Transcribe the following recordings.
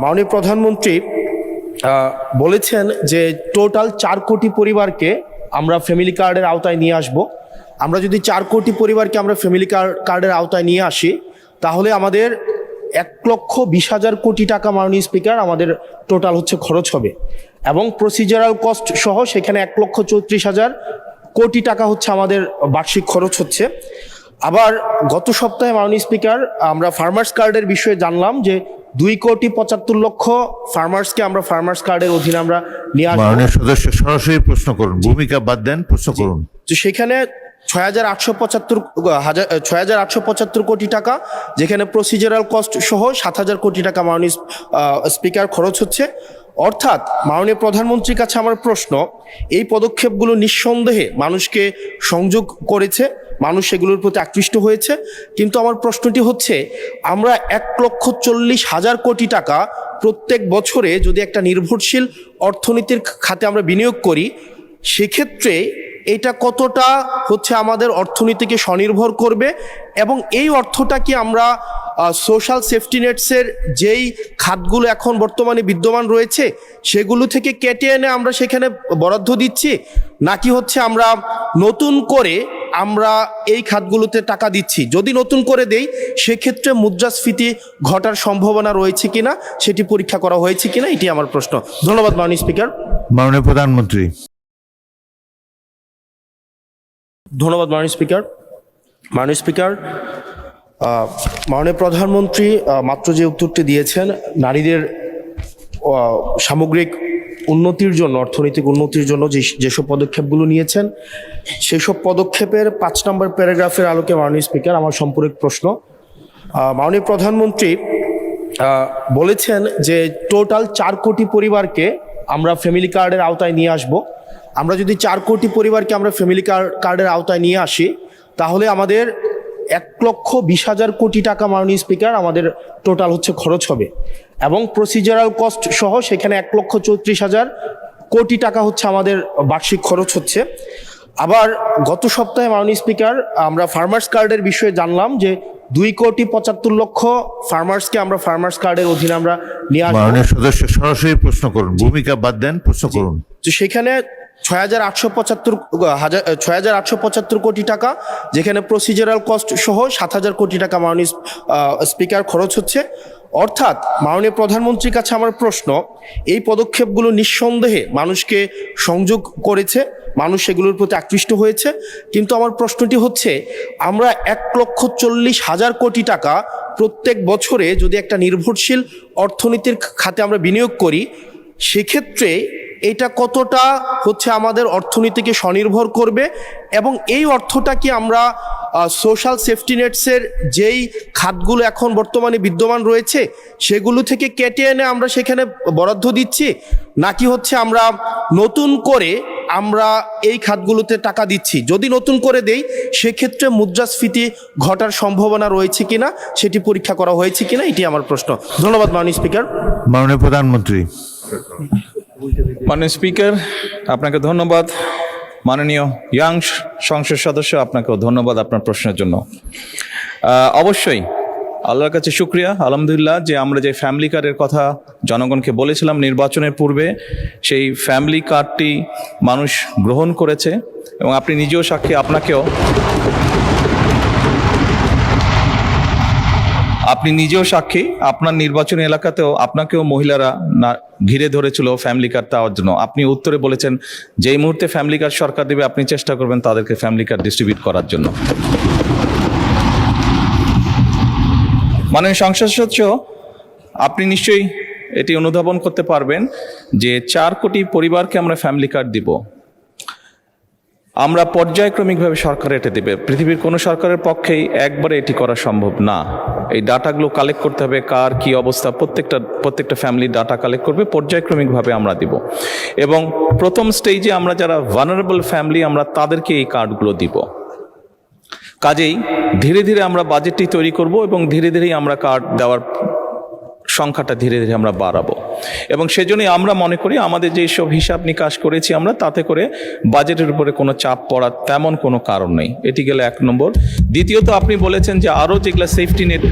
মাননীয় প্রধানমন্ত্রী বলেছেন যে টোটাল 4 কোটি পরিবারকে আমরা ফ্যামিলি কার্ডের আওতায় নিয়ে আসব। আমরা যদি 4 কোটি পরিবারকে আমরা ফ্যামিলি কার্ডের আওতায় নিয়ে আসি, তাহলে আমাদের 1,20,000 কোটি টাকা মাননীয় স্পিকার আমাদের টোটাল হচ্ছে খরচ হবে, এবং প্রসিজারাল কস্ট সহ সেখানে 1,34,000 কোটি টাকা হচ্ছে আমাদের বার্ষিক খরচ হচ্ছে। আবার গত সপ্তাহে মাননীয় স্পিকার আমরা ফার্মার্স কার্ডের বিষয়ে জানলাম যে 2,75,00,000 ফার্মার্সকে আমরা ফার্মার্স কার্ডের অধীনে আমরা নিয়ে আসবো। মাননীয় সদস্য সরাসরি প্রশ্ন করুন, ভূমিকা বাদ দেন, প্রশ্ন করুন। তো সেখানে 6,875 কোটি টাকা, যেখানে প্রসিজারাল কস্ট সহ 7,000 কোটি টাকা মাননীয় স্পিকার খরচ হচ্ছে। অর্থাৎ মাননীয় প্রধানমন্ত্রীর কাছে আমার প্রশ্ন, এই পদক্ষেপগুলো নিঃসন্দেহে মানুষকে সংযোগ করেছে, মানুষ সেগুলোর প্রতি আকৃষ্ট হয়েছে, কিন্তু আমার প্রশ্নটি হচ্ছে আমরা 1,40,000 কোটি টাকা প্রত্যেক বছরে যদি একটা নির্ভরশীল অর্থনীতির খাতে আমরা বিনিয়োগ করি, সেক্ষেত্রে এটা কতটা হচ্ছে আমাদের অর্থনীতিকে স্বনির্ভর করবে, এবং এই অর্থটা কি আমরা সোশ্যাল সেফটি নেটসের যেই খাতগুলো এখন বর্তমানে বিদ্যমান রয়েছে সেগুলো থেকে কেটে এনে আমরা সেখানে বরাদ্দ দিচ্ছি, নাকি হচ্ছে আমরা নতুন করে আমরা এই খাতগুলোতে টাকা দিচ্ছি? যদি নতুন করে দেই সেক্ষেত্রে মুদ্রাস্ফীতি ঘটার সম্ভাবনা রয়েছে কিনা সেটি পরীক্ষা করা হয়েছে কিনা, এটি আমার প্রশ্ন। ধন্যবাদ মাননীয় স্পিকার। মাননীয় প্রধানমন্ত্রী। ধন্যবাদ মাননীয় স্পিকার। মাননীয় স্পিকার, মাননীয় প্রধানমন্ত্রী মাত্র যে উত্তরটি দিয়েছেন, নারীদের সামগ্রিক উন্নতির জন্য, অর্থনৈতিক উন্নতির জন্য যেসব পদক্ষেপগুলো নিয়েছেন, সেসব পদক্ষেপের 5 নম্বর প্যারাগ্রাফের আলোকে মাননীয় স্পিকার আমার সম্পূরক প্রশ্ন। মাননীয় প্রধানমন্ত্রী বলেছেন যে টোটাল 4 কোটি পরিবারকে আমরা ফ্যামিলি কার্ডের আওতায় নিয়ে আসব। আমরা যদি 4 কোটি পরিবারকে আমরা ফ্যামিলি কার্ডের আওতায় নিয়ে আসি, তাহলে আমাদের 1,20,000 কোটি টাকা মাননীয় স্পিকার আমাদের টোটাল হচ্ছে খরচ হবে, এবং প্রসিজারাল কস্ট সহ সেখানে 1,34,000 কোটি টাকা হচ্ছে আমাদের বার্ষিক খরচ হচ্ছে। আবার গত সপ্তাহে মাননীয় স্পিকার আমরা ফার্মার্স কার্ডের বিষয়ে জানলাম যে 2,75,00,000 ফার্মার্সকে আমরা ফার্মার্স কার্ডের অধীনে আমরা নিয়ে আসবো। মাননীয় সদস্য সরাসরি প্রশ্ন করুন, ভূমিকা বাদ দেন, প্রশ্ন করুন। তো সেখানে 6,875 কোটি টাকা, যেখানে প্রসিজারাল কস্ট সহ 7,000 কোটি টাকা মাননীয় স্পিকার খরচ হচ্ছে। অর্থাৎ মাননীয় প্রধানমন্ত্রীর কাছে আমার প্রশ্ন, এই পদক্ষেপগুলো নিঃসন্দেহে মানুষকে সংযোগ করেছে, মানুষ সেগুলোর প্রতি আকৃষ্ট হয়েছে, কিন্তু আমার প্রশ্নটি হচ্ছে আমরা 1,40,000 কোটি টাকা প্রত্যেক বছরে যদি একটা নির্ভরশীল অর্থনীতির খাতে আমরা বিনিয়োগ করি, সেক্ষেত্রে এটা কতটা হচ্ছে আমাদের অর্থনীতিকে স্বনির্ভর করবে, এবং এই অর্থটা কি আমরা সোশ্যাল সেফটি নেটসের যেই খাতগুলো এখন বর্তমানে বিদ্যমান রয়েছে সেগুলো থেকে কেটে এনে আমরা সেখানে বরাদ্দ দিচ্ছি, নাকি হচ্ছে আমরা নতুন করে আমরা এই খাতগুলোতে টাকা দিচ্ছি? যদি নতুন করে দেই সেক্ষেত্রে মুদ্রাস্ফীতি ঘটার সম্ভাবনা রয়েছে কিনা সেটি পরীক্ষা করা হয়েছে কিনা, এটি আমার প্রশ্ন। ধন্যবাদ মাননীয় স্পিকার। মাননীয় প্রধানমন্ত্রী। মাননীয় স্পিকার, আপনাকে ধন্যবাদ। মাননীয় ইয়াং সংসদ সদস্য, আপনাকেও ধন্যবাদ আপনার প্রশ্নের জন্য। অবশ্যই আল্লাহর কাছে শুকরিয়া, আলহামদুলিল্লাহ, যে আমরা যে ফ্যামিলি কার্ডের কথা জনগণকে বলেছিলাম নির্বাচনের পূর্বে, সেই ফ্যামিলি কার্ডটি মানুষ গ্রহণ করেছে, এবং আপনি নিজেও সাক্ষী, আপনি নিজেও সাক্ষী, আপনার নির্বাচনী এলাকাতেও আপনাকেও মহিলারা ঘিরে ধরেছিল ফ্যামিলি কার্ড দেওয়ার জন্য। আপনি উত্তরে বলেছেন যেই মুহূর্তে ফ্যামিলি কার্ড সরকার দেবে আপনি চেষ্টা করবেন তাদেরকে ফ্যামিলি কার্ড ডিস্ট্রিবিউট করার জন্য। মাননীয় সংসদ সদস্য, আপনি নিশ্চয়ই এটি অনুধাবন করতে পারবেন যে 4 কোটি পরিবারকে আমরা ফ্যামিলি কার্ড দিব। আমরা পর্যায়ক্রমিকভাবে সরকার এটা দেবে। পৃথিবীর কোনো সরকারের পক্ষেই একবারে এটি করা সম্ভব না। এই ডাটাগুলো কালেক্ট করতে হবে, কার কি অবস্থা, প্রত্যেকটা ফ্যামিলি ডাটা কালেক্ট করবে, পর্যায়ক্রমিকভাবে আমরা দিব। এবং প্রথম স্টেজে আমরা যারা ভালনারেবল ফ্যামিলি আমরা তাদেরকে এই কার্ডগুলো দিব। কাজেই ধীরে ধীরে আমরা বাজেটটি তৈরি করব, এবং ধীরে ধীরেই আমরা কার্ড দেওয়ার সংখ্যাটা ধীরে ধীরে আমরা বাড়াবো। এবং সেজন্যই আমরা মনে করি আমাদের যে সব হিসাব নিকাশ করেছি আমরা, তাতে করে বাজেটের উপরে কোনো চাপ পড়ার তেমন কোনো কারণ নেই। এটি গেলে 1 নম্বর। দ্বিতীয়ত, আপনি বলেছেন যে আরও যেগুলো সেফটি নেট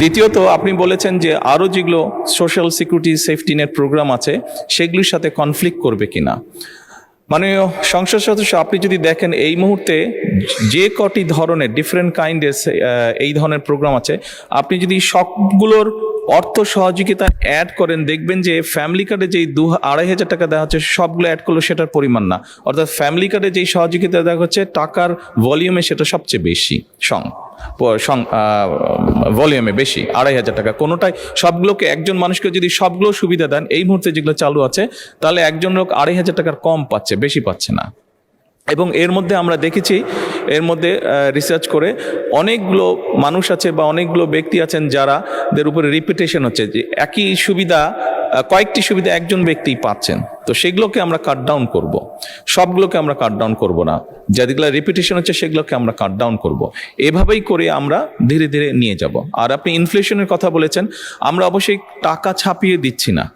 দ্বিতীয়ত আপনি বলেছেন যে আরও যেগুলো social security safety net program আছে সেগুলির সাথে কনফ্লিক্ট করবে কিনা। মাননীয় সংসদ সদস্য, আপনি যদি দেখেন এই মুহূর্তে যে কটি ধরনের ডিফারেন্ট কাইন্ডের এই ধরনের প্রোগ্রাম আছে, আপনি যদি সবগুলোর অর্থ সহযোগিতা অ্যাড করেন দেখবেন যে ফ্যামিলি কার্ডে যেই 2,500 টাকা দেওয়া হচ্ছে সবগুলো অ্যাড করলে সেটার পরিমাণ না, অর্থাৎ ফ্যামিলি কার্ডে যেই সহযোগিতা দেওয়া হচ্ছে টাকার ভলিউমে সেটা সবচেয়ে বেশি ভলিউমে বেশি 2,500 টাকা কোনোটাই। সবগুলোকে একজন মানুষকে যদি সবগুলো সুবিধা দেন এই মুহূর্তে যেগুলো চালু আছে, তাহলে একজন লোক 2,500 টাকার কম পাচ্ছে, বেশি পাচ্ছে না। এবং এর মধ্যে আমরা দেখেছি, এর মধ্যে রিসার্চ করে অনেকগুলো মানুষ আছে বা অনেকগুলো ব্যক্তি আছেন যাদের উপরে রিপিটেশন হচ্ছে, যে একই সুবিধা কয়েকটি সুবিধা একজন ব্যক্তি পাচ্ছেন। তো সেগুলোকে আমরা কাট ডাউন করবো, সবগুলোকে আমরা কাট ডাউন করবো না, যেগুলো রিপিটেশন হচ্ছে সেগুলোকে আমরা কাট ডাউন করবো। এভাবেই করে আমরা ধীরে ধীরে নিয়ে যাব। আর আপনি ইনফ্লেশনের কথা বলেছেন, আমরা অবশ্যই টাকা ছাপিয়ে দিচ্ছি না,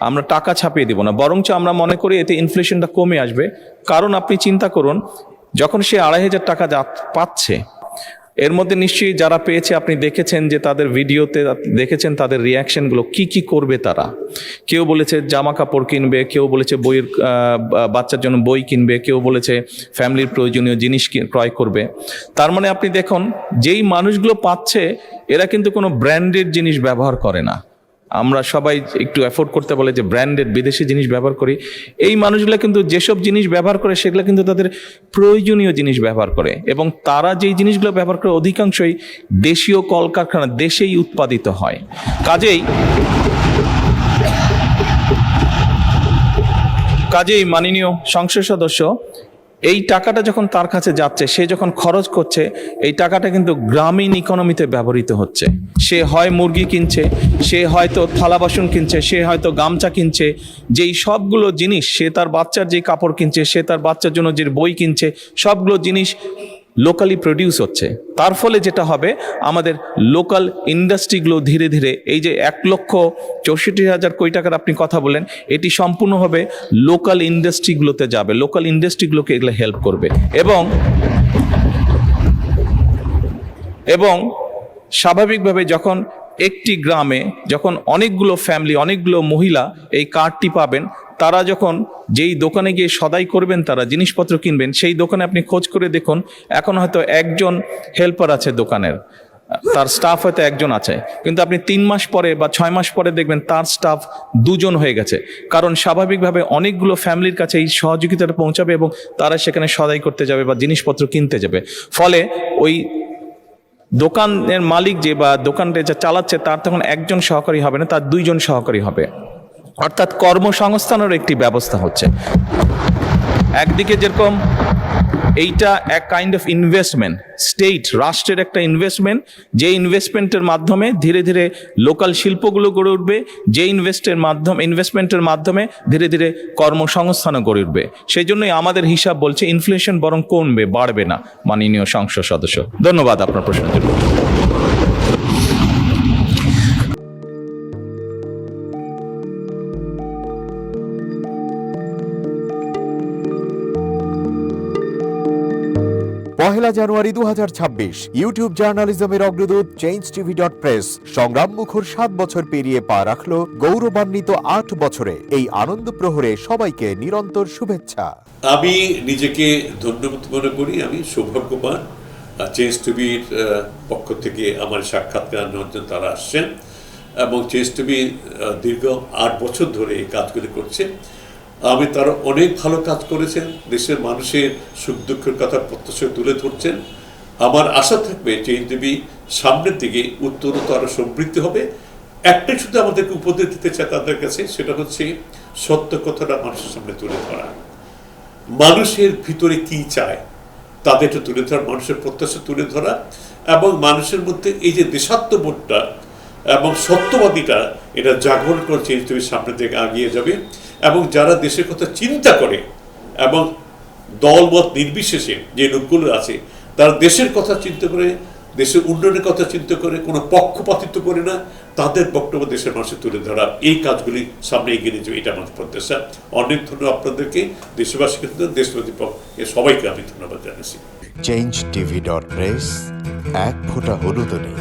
আমরা টাকা ছাপিয়ে দিব না, বরঞ্চ আমরা মনে করি এতে ইনফ্লেশনটা কমে আসবে। কারণ আপনি চিন্তা করুন, যখন সে 2,500 টাকা পাচ্ছে, এর মধ্যে নিশ্চয়ই যারা পেয়েছে আপনি দেখেছেন যে তাদের ভিডিওতে দেখেছেন তাদের রিয়াকশনগুলো কি করবে তারা। কেউ বলেছে জামা কাপড় কিনবে, কেউ বলেছে বইয়ের বাচ্চার জন্য বই কিনবে, কেউ বলেছে ফ্যামিলির প্রয়োজনীয় জিনিস ক্রয় করবে। তার মানে আপনি দেখুন, যেই মানুষগুলো পাচ্ছে এরা কিন্তু কোনো ব্র্যান্ডেড জিনিস ব্যবহার করে না। আমরা সবাই একটু অ্যাফোর্ড করতে বলে যে ব্র্যান্ডেড বিদেশি জিনিস ব্যবহার করি। এই মানুষগুলো কিন্তু যেসব জিনিস ব্যবহার করে সেগুলো কিন্তু তাদের প্রয়োজনীয় জিনিস ব্যবহার করে, এবং তারা যেই জিনিসগুলো ব্যবহার করে অধিকাংশই দেশীয় কলকারখানা, দেশেই উৎপাদিত হয়। কাজেই মাননীয় সংসদ সদস্য, এই টাকাটা যখন তার কাছে যাচ্ছে, সে যখন খরচ করছে, এই টাকাটা কিন্তু গ্রামীণ ইকোনমিতে ব্যবহৃত হচ্ছে। সে হয় মুরগি কিনছে, সে হয়তো থালা বাসন কিনছে, সে হয়তো গামছা কিনছে, যেই সবগুলো জিনিস, সে তার বাচ্চার যে কাপড় কিনছে, সে তার বাচ্চার জন্য যে বই কিনছে, সবগুলো জিনিস লোকালি প্রডিউস হচ্ছে। তার ফলে যেটা হবে, আমাদের লোকাল ইন্ডাস্ট্রিগুলো ধীরে ধীরে, এই যে 1,64,000 কোটি টাকার আপনি কথা বলেন, এটি সম্পূর্ণভাবে লোকাল ইন্ডাস্ট্রিগুলোতে যাবে, লোকাল ইন্ডাস্ট্রিগুলোকে এগুলো হেল্প করবে। এবং স্বাভাবিকভাবে যখন একটি গ্রামে যখন অনেকগুলো ফ্যামিলি, অনেকগুলো মহিলা এই কার্ডটি পাবেন, তারা যখন যেই দোকানে গিয়ে সদাই করবেন, তারা জিনিসপত্র কিনবেন, সেই দোকানে আপনি খোঁজ করে দেখুন, এখন হয়তো একজন হেল্পার আছে দোকানের, তার স্টাফ হয়তো একজন আছে, কিন্তু আপনি 3 মাস পরে বা 6 মাস পরে দেখবেন তার স্টাফ 2 জন হয়ে গেছে। কারণ স্বাভাবিকভাবে অনেকগুলো ফ্যামিলির কাছে এই সহযোগিতাটা পৌঁছাবে এবং তারা সেখানে সদাই করতে যাবে বা জিনিসপত্র কিনতে যাবে। ফলে ওই দোকানের মালিক যে বা দোকানটা যা চালাচ্ছে, তার তখন একজন সহকারী হবে না, তার 2 জন সহকারী হবে। অর্থাৎ কর্মসংস্থানের একটি ব্যবস্থা হচ্ছে। একদিকে যেরকম এইটা এক কাইন্ড অফ ইনভেস্টমেন্ট, স্টেট, রাষ্ট্রের একটা ইনভেস্টমেন্ট, যে ইনভেস্টমেন্টের মাধ্যমে ধীরে ধীরে লোকাল শিল্পগুলো গড়ে উঠবে, যে ইনভেস্টমেন্টের মাধ্যমে ধীরে ধীরে কর্মসংস্থানও গড়ে উঠবে। সেই জন্যই আমাদের হিসাব বলছে ইনফ্লেশন বরং কমবে, বাড়বে না। মাননীয় সংসদ সদস্য, ধন্যবাদ আপনার প্রশ্নের জন্য। পহেলা জানুয়ারি 2026 ইউটিউব জার্নালিজমের অগ্রদূত changeTV.press সংগ্রাম মুখর 7 বছর পেরিয়ে পা রাখলো গৌরবান্বিত 8 বছরে। এই আনন্দ প্রহরে সবাইকে নিরন্তর শুভেচ্ছা। আমি নিজেকে ধন্যবাদ মনে করি, আমি সৌভাগ্যবান। চেঞ্জ টিভির পক্ষ থেকে আমার সাক্ষাৎকার নেওয়ার জন্য তারা আসছেন, এবং চেঞ্জ টিভি দীর্ঘ 8 বছর ধরে এই কাজগুলি করছে। আমি তারা অনেক ভালো কাজ করেছেন, দেশের মানুষের সুখ দুঃখের কথা প্রত্যক্ষ তুলে ধরছেন। আমার আশা থাকবে চেঞ্জ টিভি সামনের দিকে উত্তরোত্তর আরো সমৃদ্ধ হবে। একটাই শুধু আমাদেরকে উপদেশ দিতে চায় তাদের কাছে, সেটা হচ্ছে সত্য কথাটা মানুষের সামনে তুলে ধরা, মানুষের ভিতরে কি চায় তাদেরটা তুলে ধরা, মানুষের প্রত্যাশা তুলে ধরা, এবং মানুষের মধ্যে এই যে দেশাত্মবোধটা এবং সত্যবাদীটা, এটা জাগরণ করে চেঞ্জ টিভির সামনের দিকে এগিয়ে যাবে। এবং যারা দেশের কথা চিন্তা করে এবং দলমত নির্বিশেষে যে লোকগুলো আছে, তারা দেশের কথা চিন্তা করে, দেশের উন্নয়নের কথা চিন্তা করে, কোনো পক্ষপাতিত্ব করে না, তাদের বক্তব্য দেশের মানুষের তুলে ধরা, এই কাজগুলি সামনে এগিয়ে নিয়ে যাবে, এটা আমার প্রত্যাশা। অনেক ধন্যবাদ আপনাদেরকে, দেশবাসীকে, দেশবাসী সবাইকে আমি ধন্যবাদ জানাচ্ছি। changeTV.press এক ফোঁটা হলুদ নেই।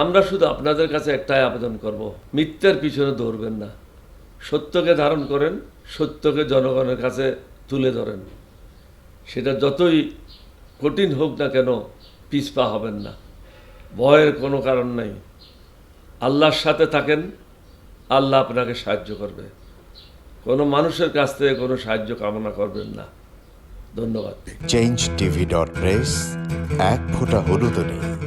আমরা শুধু আপনাদের কাছে একটাই আবেদন করব, মিথ্যার পিছনে দৌড়বেন না, সত্যকে ধারণ করেন, সত্যকে জনগণের কাছে তুলে ধরেন। সেটা যতই কঠিন হোক না কেন পিছপা হবেন না, ভয়ের কোনো কারণ নাই। আল্লাহর সাথে থাকেন, আল্লাহ আপনাকে সাহায্য করবে। কোনো মানুষের কাছ থেকে কোনো সাহায্য কামনা করবেন না। ধন্যবাদ। changeTV.press, এক ফোঁটা হলুদ নেই।